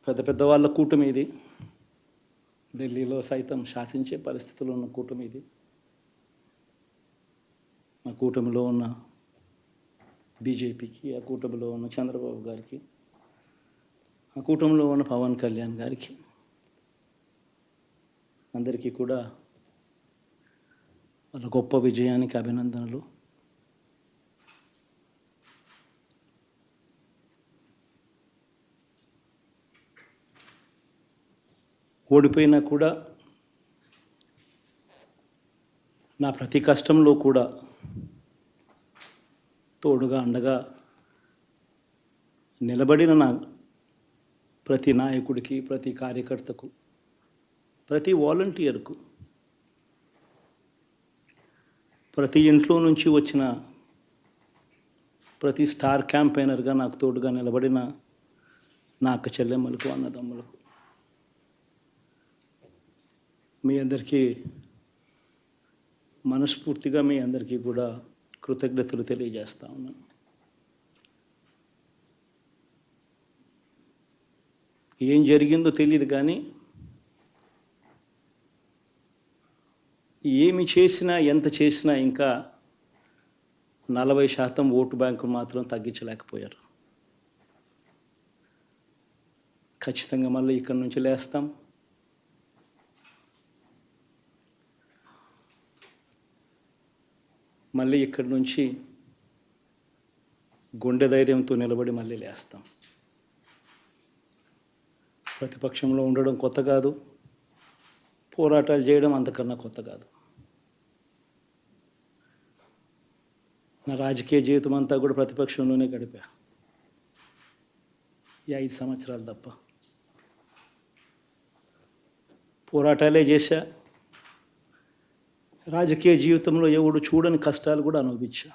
పెద్ద పెద్ద వాళ్ళ కూటమి ఇది. ఢిల్లీలో సైతం శాసించే పరిస్థితుల్లో ఉన్న కూటమి ఇది. ఆ కూటమిలో ఉన్న బీజేపీకి, ఆ కూటమిలో ఉన్న చంద్రబాబు గారికి, ఆ కూటమిలో ఉన్న పవన్ కళ్యాణ్ గారికి అందరికీ కూడా వాళ్ళ గొప్ప విజయానికి అభినందనలు. ఓడిపోయినా కూడా నా ప్రతి కష్టంలో కూడా తోడుగా అండగా నిలబడిన నా ప్రతి నాయకుడికి, ప్రతి కార్యకర్తకు, ప్రతి వాలంటీర్కు, ప్రతి ఇంట్లో నుంచి వచ్చిన ప్రతి స్టార్ క్యాంపెయినర్గా నాకు తోడుగా నిలబడిన నా అక్క చెల్లెమ్మలకు, అన్నదమ్ములకు, మీ అందరికీ మనస్ఫూర్తిగా మీ అందరికీ కూడా కృతజ్ఞతలు తెలియజేస్తా ఉన్నాను. ఏం జరిగిందో తెలియదు కానీ ఏమి చేసినా, ఎంత చేసినా ఇంకా 40% ఓటు బ్యాంకు మాత్రం తగ్గించలేకపోయారు. ఖచ్చితంగా మళ్ళీ ఇక్కడి నుంచి లేస్తాం. మళ్ళీ ఇక్కడి నుంచి గుండె ధైర్యంతో నిలబడి మళ్ళీ లేస్తాం. ప్రతిపక్షంలో ఉండడం కొత్త కాదు, పోరాటాలు చేయడం అంతకన్నా కొత్త కాదు. నా రాజకీయ జీవితం అంతా కూడా ప్రతిపక్షంలోనే గడిపా, ఈ 5 సంవత్సరాలు తప్ప. పోరాటాలే చేశా. రాజకీయ జీవితంలో ఎవడు చూడని కష్టాలు కూడా అనుభవించా.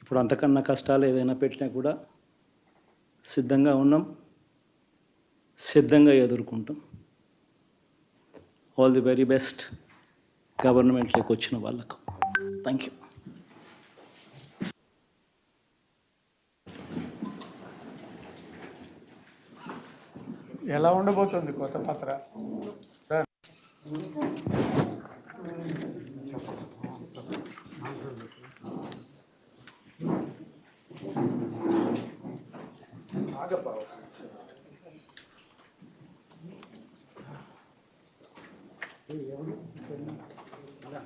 ఇప్పుడు అంతకన్నా కష్టాలు ఏదైనా పెట్టినా కూడా సిద్ధంగా ఉన్నాం, సిద్ధంగా ఎదుర్కొంటాం. ఆల్ ది వెరీ బెస్ట్ గవర్నమెంట్లోకి వచ్చిన వాళ్ళకు. Thank you. ఎలా ఉండబోతుంది కొత్త పత్ర?